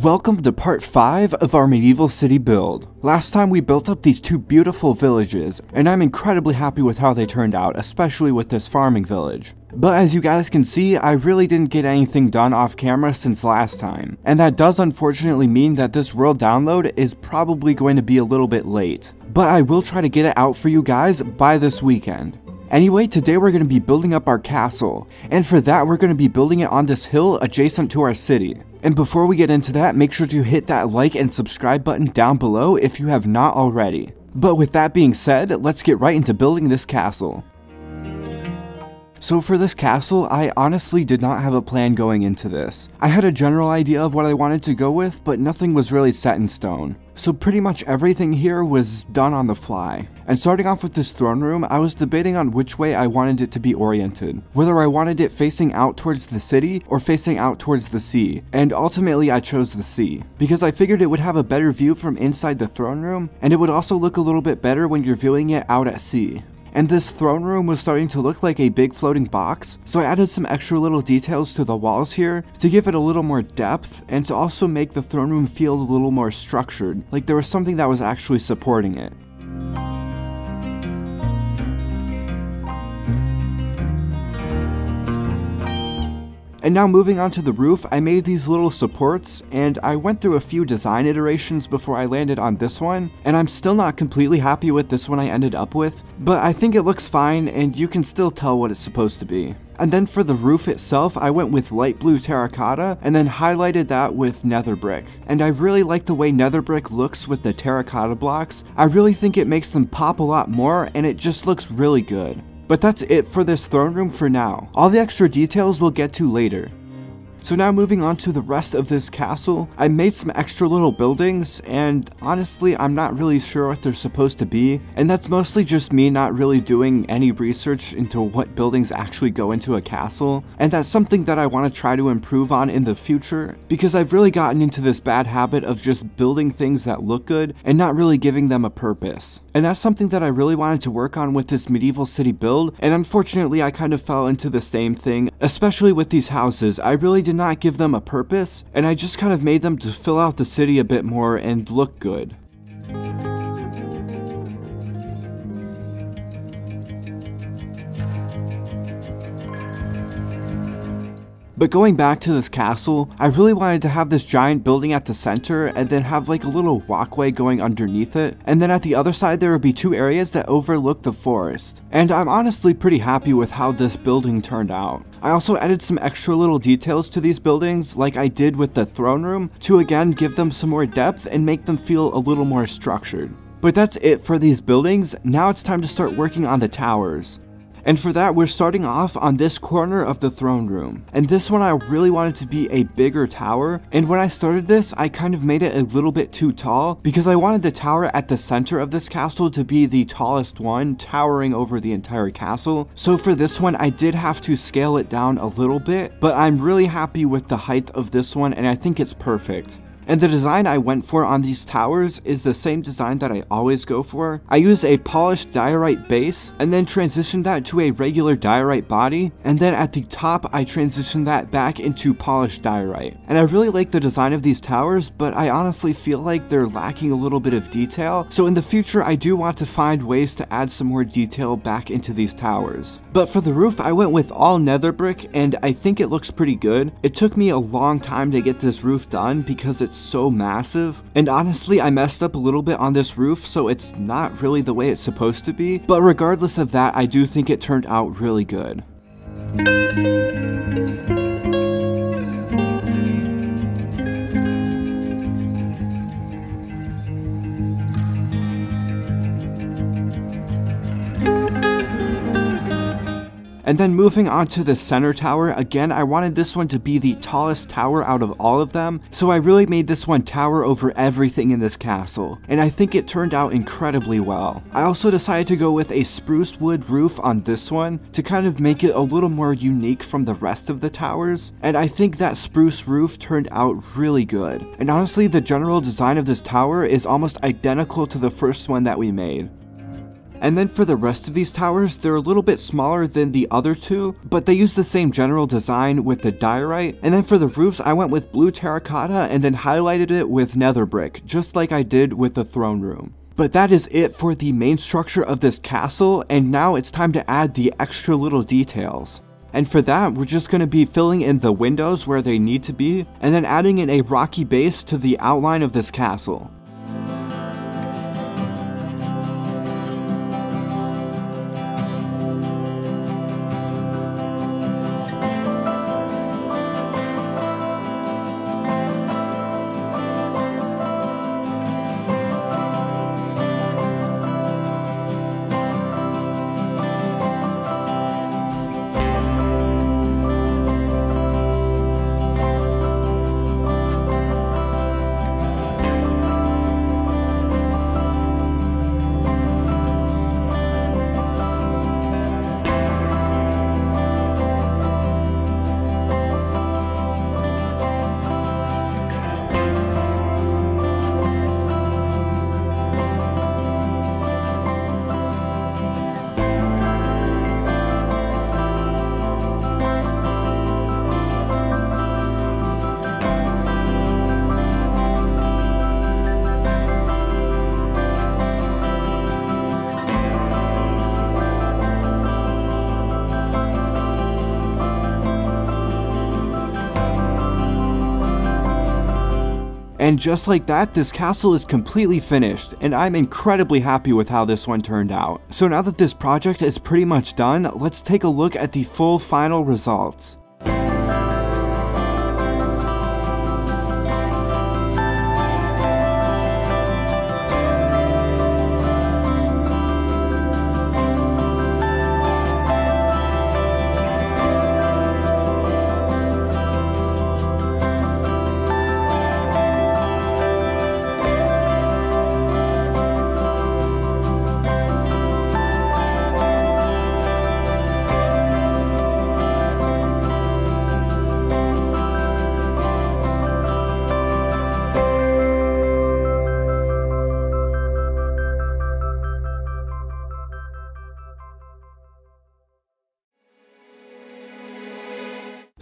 Welcome to part 5 of our medieval city build. Last time we built up these two beautiful villages, and I'm incredibly happy with how they turned out, especially with this farming village. But as you guys can see, I really didn't get anything done off camera since last time, and that does unfortunately mean that this world download is probably going to be a little bit late. But I will try to get it out for you guys by this weekend. Anyway, today we're going to be building up our castle, and for that we're going to be building it on this hill adjacent to our city. And before we get into that, make sure to hit that like and subscribe button down below if you have not already. But with that being said, let's get right into building this castle. So for this castle, I honestly did not have a plan going into this. I had a general idea of what I wanted to go with, but nothing was really set in stone. So pretty much everything here was done on the fly. And starting off with this throne room, I was debating on which way I wanted it to be oriented. Whether I wanted it facing out towards the city or facing out towards the sea. And ultimately I chose the sea, because I figured it would have a better view from inside the throne room, and it would also look a little bit better when you're viewing it out at sea. And this throne room was starting to look like a big floating box, so I added some extra little details to the walls here to give it a little more depth and to also make the throne room feel a little more structured, like there was something that was actually supporting it. And now moving on to the roof, I made these little supports, and I went through a few design iterations before I landed on this one, and I'm still not completely happy with this one I ended up with, but I think it looks fine and you can still tell what it's supposed to be. And then for the roof itself, I went with light blue terracotta and then highlighted that with nether brick. And I really like the way nether brick looks with the terracotta blocks. I really think it makes them pop a lot more and it just looks really good. But that's it for this throne room for now. All the extra details we'll get to later. So now moving on to the rest of this castle, I made some extra little buildings, and honestly I'm not really sure what they're supposed to be, and that's mostly just me not really doing any research into what buildings actually go into a castle, and that's something that I want to try to improve on in the future, because I've really gotten into this bad habit of just building things that look good and not really giving them a purpose. And that's something that I really wanted to work on with this medieval city build, and unfortunately I kind of fell into the same thing, especially with these houses. I really did not give them a purpose, and I just kind of made them to fill out the city a bit more and look good. But going back to this castle, I really wanted to have this giant building at the center and then have like a little walkway going underneath it, and then at the other side there would be two areas that overlook the forest. And I'm honestly pretty happy with how this building turned out. I also added some extra little details to these buildings like I did with the throne room to again give them some more depth and make them feel a little more structured. But that's it for these buildings. Now it's time to start working on the towers. And for that, we're starting off on this corner of the throne room. And this one I really wanted to be a bigger tower. And when I started this, I kind of made it a little bit too tall because I wanted the tower at the center of this castle to be the tallest one, towering over the entire castle. So for this one, I did have to scale it down a little bit, but I'm really happy with the height of this one and I think it's perfect. And the design I went for on these towers is the same design that I always go for. I use a polished diorite base and then transition that to a regular diorite body, and then at the top I transition that back into polished diorite. And I really like the design of these towers, but I honestly feel like they're lacking a little bit of detail, so in the future I do want to find ways to add some more detail back into these towers. But for the roof I went with all nether brick and I think it looks pretty good. It took me a long time to get this roof done because it's so massive, and honestly I messed up a little bit on this roof, so it's not really the way it's supposed to be, but regardless of that I do think it turned out really good. And then moving on to the center tower, again I wanted this one to be the tallest tower out of all of them, so I really made this one tower over everything in this castle, and I think it turned out incredibly well. I also decided to go with a spruce wood roof on this one to kind of make it a little more unique from the rest of the towers, and I think that spruce roof turned out really good. And honestly, the general design of this tower is almost identical to the first one that we made. And then for the rest of these towers, they're a little bit smaller than the other two, but they use the same general design with the diorite. And then for the roofs, I went with blue terracotta and then highlighted it with nether brick, just like I did with the throne room. But that is it for the main structure of this castle, and now it's time to add the extra little details. And for that, we're just going to be filling in the windows where they need to be, and then adding in a rocky base to the outline of this castle. And just like that, this castle is completely finished, and I'm incredibly happy with how this one turned out. So now that this project is pretty much done, let's take a look at the full final results.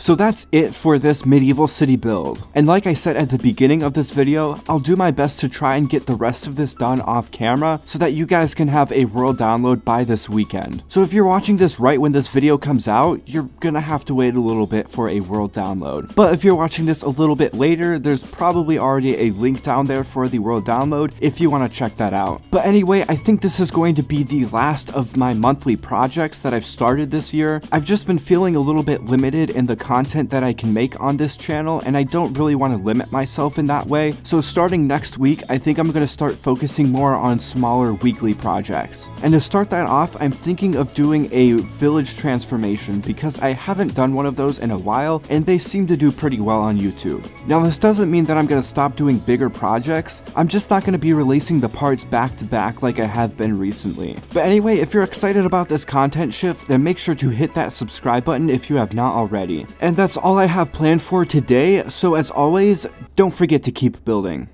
So that's it for this medieval city build. And like I said at the beginning of this video, I'll do my best to try and get the rest of this done off camera so that you guys can have a world download by this weekend. So if you're watching this right when this video comes out, you're gonna have to wait a little bit for a world download. But if you're watching this a little bit later, there's probably already a link down there for the world download if you want to check that out. But anyway, I think this is going to be the last of my monthly projects that I've started this year. I've just been feeling a little bit limited in the content that I can make on this channel, and I don't really want to limit myself in that way. So starting next week, I think I'm going to start focusing more on smaller weekly projects. And to start that off, I'm thinking of doing a village transformation because I haven't done one of those in a while, and they seem to do pretty well on YouTube. Now this doesn't mean that I'm going to stop doing bigger projects, I'm just not going to be releasing the parts back to back like I have been recently. But anyway, if you're excited about this content shift, then make sure to hit that subscribe button if you have not already. And that's all I have planned for today, so as always, don't forget to keep building.